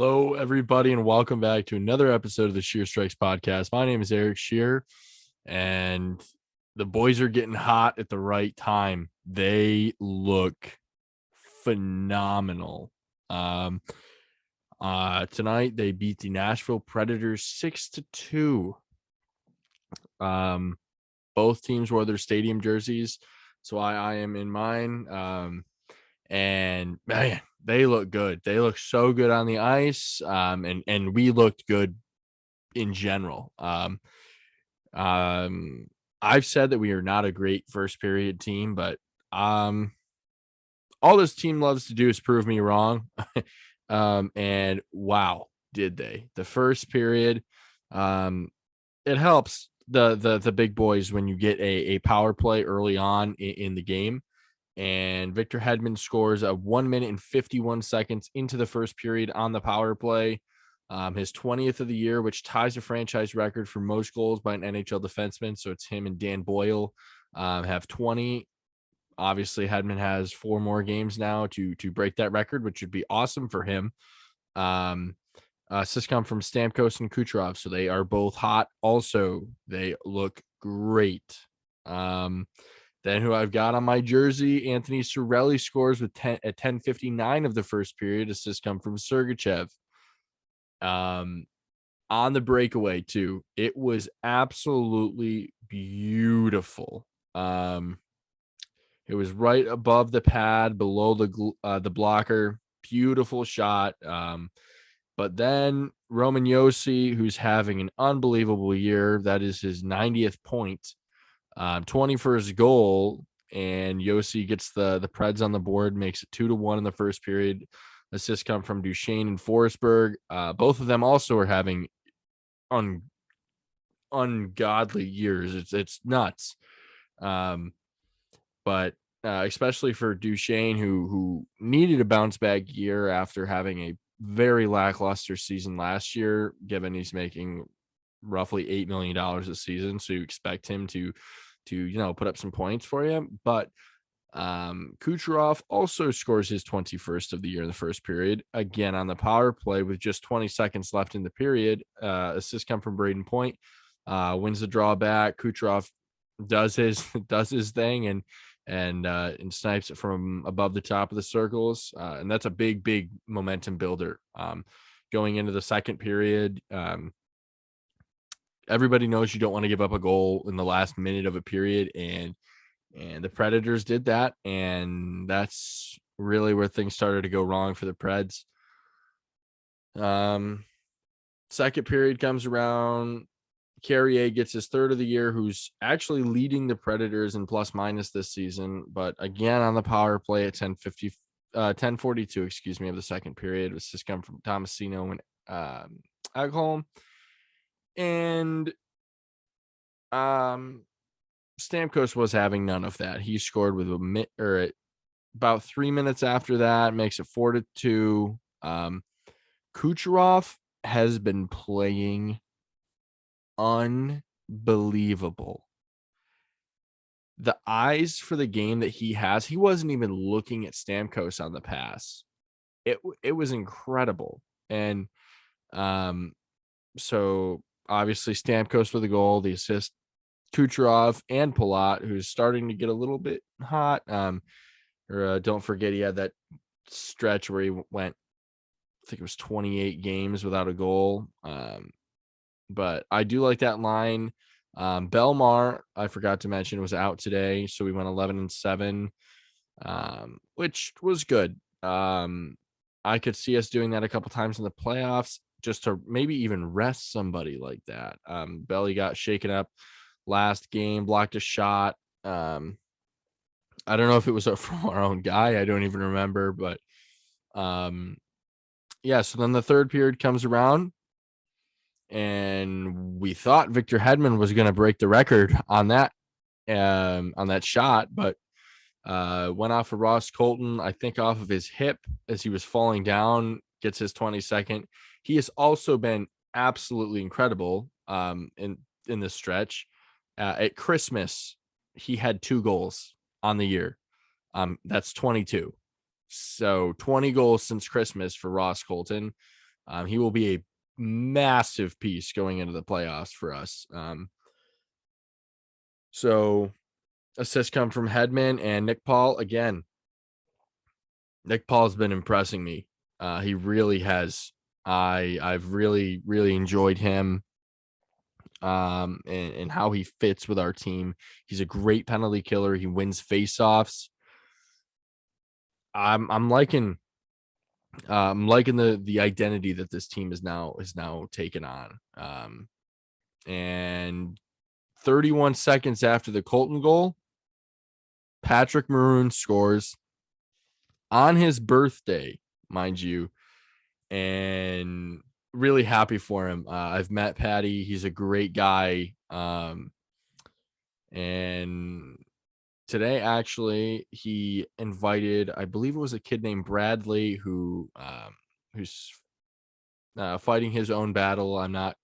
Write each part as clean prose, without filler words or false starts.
Hello, everybody, and welcome back to another episode of the Sheer Strikes podcast. My name is Eric Sheer, and the boys are getting hot at the right time. They look phenomenal. Tonight they beat the Nashville Predators 6-2. Both teams wore their stadium jerseys, so I am in mine. And man, they look good. They look so good on the ice. And we looked good in general. I've said that we are not a great first period team, but all this team loves to do is prove me wrong. And wow, did they? The first period, it helps the big boys when you get a power play early on in the game. And Victor Hedman scores a 1 minute and 51 seconds into the first period on the power play. His 20th of the year, which ties a franchise record for most goals by an NHL defenseman. So it's him and Dan Boyle have 20. Obviously, Hedman has 4 more games now to break that record, which would be awesome for him. Assists come from Stamkos and Kucherov, so they are both hot. Also, they look great. Then who I've got on my jersey, Anthony Cirelli scores with 10:59 of the first period. Assists come from Sergachev. On the breakaway too, it was absolutely beautiful. It was right above the pad, below the blocker. Beautiful shot. But then Roman Josi, who's having an unbelievable year, that is his 90th point. 20 for his goal, and Josi gets the Preds on the board, makes it 2-1 in the first period. Assists come from Duchesne and Forsberg. Both of them also are having ungodly years. It's nuts. But especially for Duchesne, who needed a bounce back year after having a very lackluster season last year, given he's making roughly $8 million a season. So you expect him to put up some points for you. But Kucherov also scores his 21st of the year in the first period, again on the power play with just 20 seconds left in the period. Assists come from Braden Point, wins the drawback. Kucherov does his thing and snipes it from above the top of the circles. And that's a big momentum builder. Going into the second period, everybody knows you don't want to give up a goal in the last minute of a period, and the Predators did that, and that's really where things started to go wrong for the Preds. Second period comes around. Carrier gets his third of the year, who's actually leading the Predators in plus minus this season, but again on the power play at 10:42, of the second period. It's just come from Tomasino and Ekholm. And Stamkos was having none of that. He scored with about 3 minutes after that, makes it 4-2. Kucherov has been playing unbelievable. The eyes for the game that he has, he wasn't even looking at Stamkos on the pass. It was incredible. And so obviously Stamkos with a goal, the assist, Kucherov and Palat, who's starting to get a little bit hot. Don't forget he had that stretch where he went, I think it was 28 games without a goal. But I do like that line. Belmar, I forgot to mention, was out today, so we went 11-7, which was good. I could see us doing that a couple times in the playoffs, just to maybe even rest somebody like that. Belly got shaken up last game, blocked a shot. I don't know if it was from our own guy. I don't even remember, but yeah. So then the third period comes around, and we thought Victor Hedman was going to break the record on that shot, but went off of Ross Colton, I think off of his hip as he was falling down, gets his 22nd. He has also been absolutely incredible in this stretch. At Christmas, he had 2 goals on the year. That's 22. So 20 goals since Christmas for Ross Colton. He will be a massive piece going into the playoffs for us. So assists come from Hedman and Nick Paul. Again, Nick Paul's been impressing me. He really has. I've really, really enjoyed him and how he fits with our team. He's a great penalty killer. He wins faceoffs. I'm liking the identity that this team is now taken on. And 31 seconds after the Colton goal, Patrick Maroon scores on his birthday, mind you, and really happy for him. I've met Patty. He's a great guy. And today, actually, he invited, I believe it was a kid named Bradley who's fighting his own battle. I'm not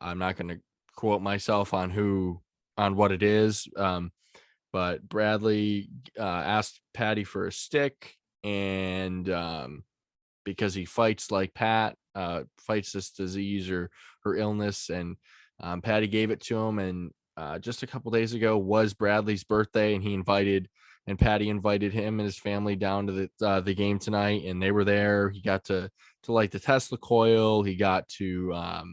going to quote myself on what it is. But Bradley asked Patty for a stick, and because he fights like Pat, fights this disease or illness, and Patty gave it to him. And just a couple days ago was Bradley's birthday, and Patty invited him and his family down to the game tonight, and they were there. He got to light the Tesla coil. He got to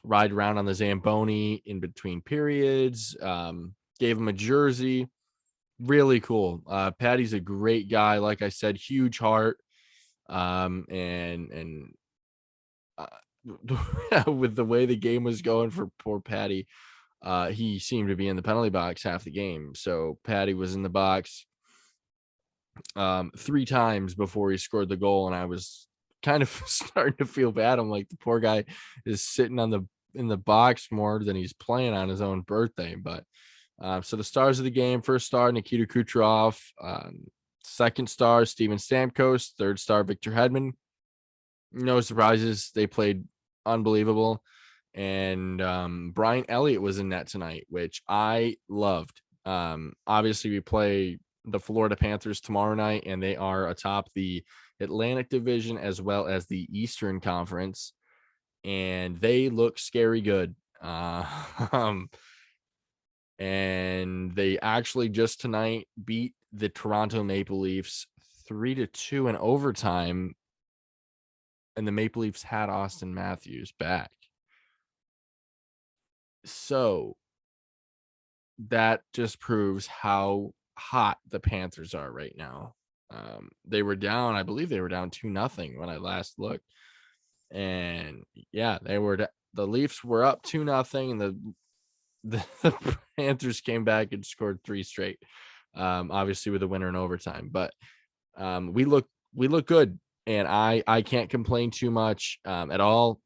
ride around on the Zamboni in between periods. Gave him a jersey. Really cool. Patty's a great guy. Like I said, huge heart. And with the way the game was going for poor Patty, he seemed to be in the penalty box half the game. So Patty was in the box 3 times before he scored the goal, and I was kind of starting to feel bad. I'm like, the poor guy is sitting in the box more than he's playing on his own birthday. But so the stars of the game: first star Nikita Kucherov, second star Steven Stamkos, third star Victor Hedman. No surprises, they played unbelievable. And Brian Elliott was in net tonight, which I loved. Obviously, we play the Florida Panthers tomorrow night, and they are atop the Atlantic Division as well as the Eastern Conference, and they look scary good. And they actually just tonight beat the Toronto Maple Leafs 3-2 in overtime, and the Maple Leafs had Austin Matthews back. So that just proves how hot the Panthers are right now. They were down, I believe they were down 2-0 when I last looked. And yeah, the Leafs were up 2-0, and the Panthers came back and scored 3 straight. Obviously with a winner in overtime, but we look good, and I can't complain too much at all.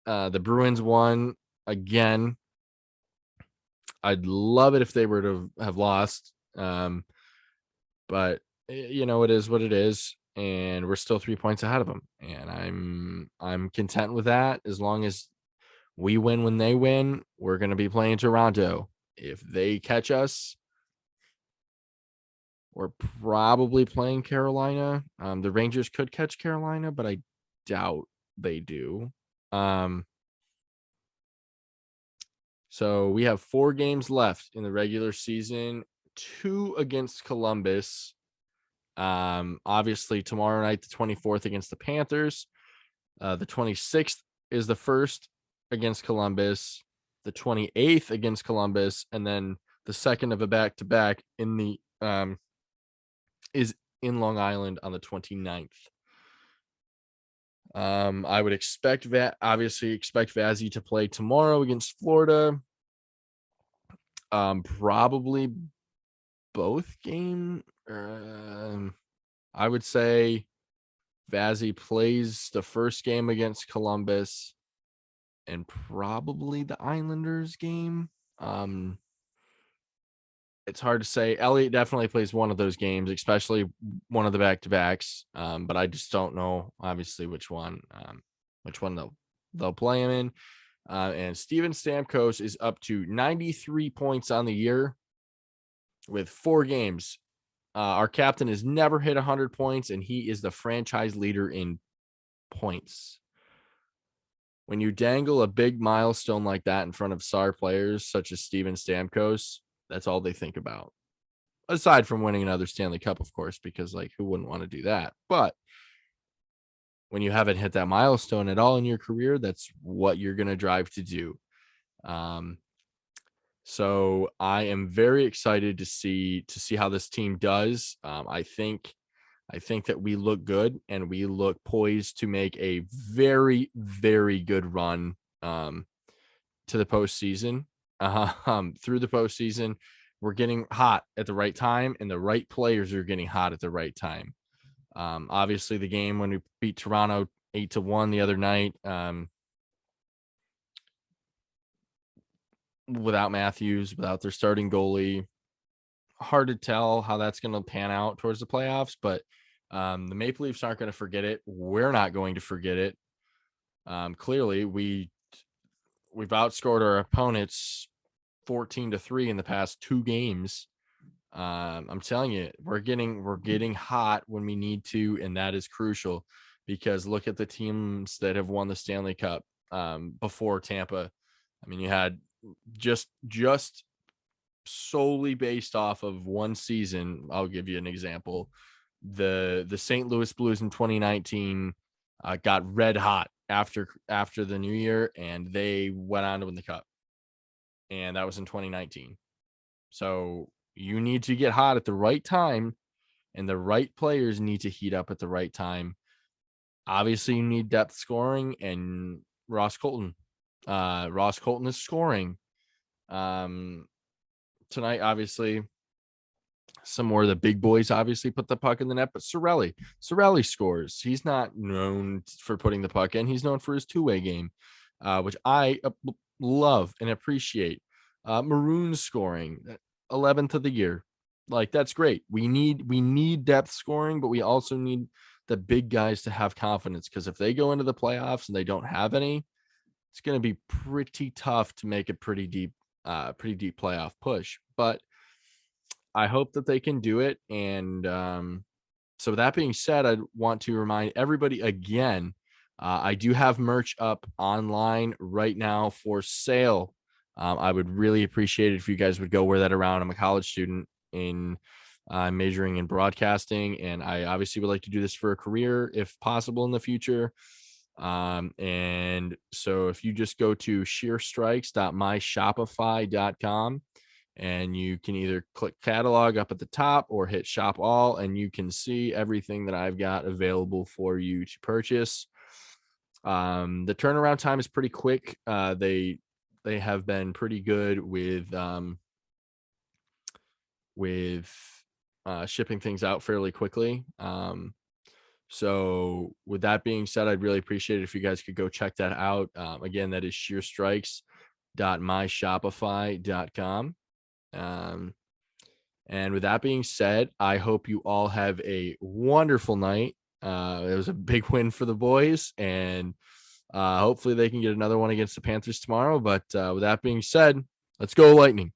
The Bruins won again. I'd love it if they were to have lost, but it is what it is, and we're still 3 points ahead of them, and I'm content with that. As long as we win when they win, we're going to be playing Toronto. If they catch us, we're probably playing Carolina. The Rangers could catch Carolina, but I doubt they do. So we have 4 games left in the regular season, 2 against Columbus. Obviously tomorrow night, the 24th against the Panthers. The 26th is the first against Columbus, the 28th against Columbus, and then the second of a back-to-back is in Long Island on the 29th. I would expect Vazzy to play tomorrow against Florida. Probably both game. I would say Vazzy plays the first game against Columbus and probably the Islanders game. It's hard to say. Elliott definitely plays one of those games, especially one of the back-to-backs. But I just don't know, obviously, which one they'll play him in. And Steven Stamkos is up to 93 points on the year with 4 games. Our captain has never hit 100 points, and he is the franchise leader in points. when you dangle a big milestone like that in front of star players such as Steven Stamkos, that's all they think about. Aside from winning another Stanley Cup, of course, because like who wouldn't want to do that? But when you haven't hit that milestone at all in your career, that's what you're going to drive to do. Um, so I am very excited to see how this team does. I think that we look good and we look poised to make a very, very good run to the postseason. Through the postseason, we're getting hot at the right time, and the right players are getting hot at the right time. Obviously, the game when we beat Toronto 8-1 the other night, without Matthews, without their starting goalie, hard to tell how that's going to pan out towards the playoffs. But the Maple Leafs aren't going to forget it. We're not going to forget it. Clearly, we've outscored our opponents 14-3 in the past 2 games. I'm telling you, we're getting hot when we need to, and that is crucial because look at the teams that have won the Stanley Cup before Tampa. I mean, you had just solely based off of one season. I'll give you an example. The St. Louis Blues in 2019 got red hot after the new year, and they went on to win the cup. And that was in 2019. So you need to get hot at the right time, and the right players need to heat up at the right time. Obviously, you need depth scoring, and Ross Colton is scoring. Tonight, obviously, some more of the big boys obviously put the puck in the net, but Cirelli scores. He's not known for putting the puck in. He's known for his two-way game, which I love and appreciate. Maroon's scoring 11th of the year. Like, that's great. We need depth scoring, but we also need the big guys to have confidence, because if they go into the playoffs and they don't have any, it's going to be pretty tough to make a pretty deep playoff push. But I hope that they can do it. And so that being said, I want to remind everybody again, I do have merch up online right now for sale. I would really appreciate it if you guys would go wear that around. I'm a college student in majoring in broadcasting, and I obviously would like to do this for a career if possible in the future. And so if you just go to sheerstrikes.myshopify.com, and you can either click catalog up at the top or hit shop all, and you can see everything that I've got available for you to purchase. The turnaround time is pretty quick. They have been pretty good with shipping things out fairly quickly. So with that being said, I'd really appreciate it if you guys could go check that out. Again, that is sheerstrikes.myshopify.com. And with that being said, I hope you all have a wonderful night. It was a big win for the boys, and hopefully they can get another one against the Panthers tomorrow. But with that being said, let's go Lightning.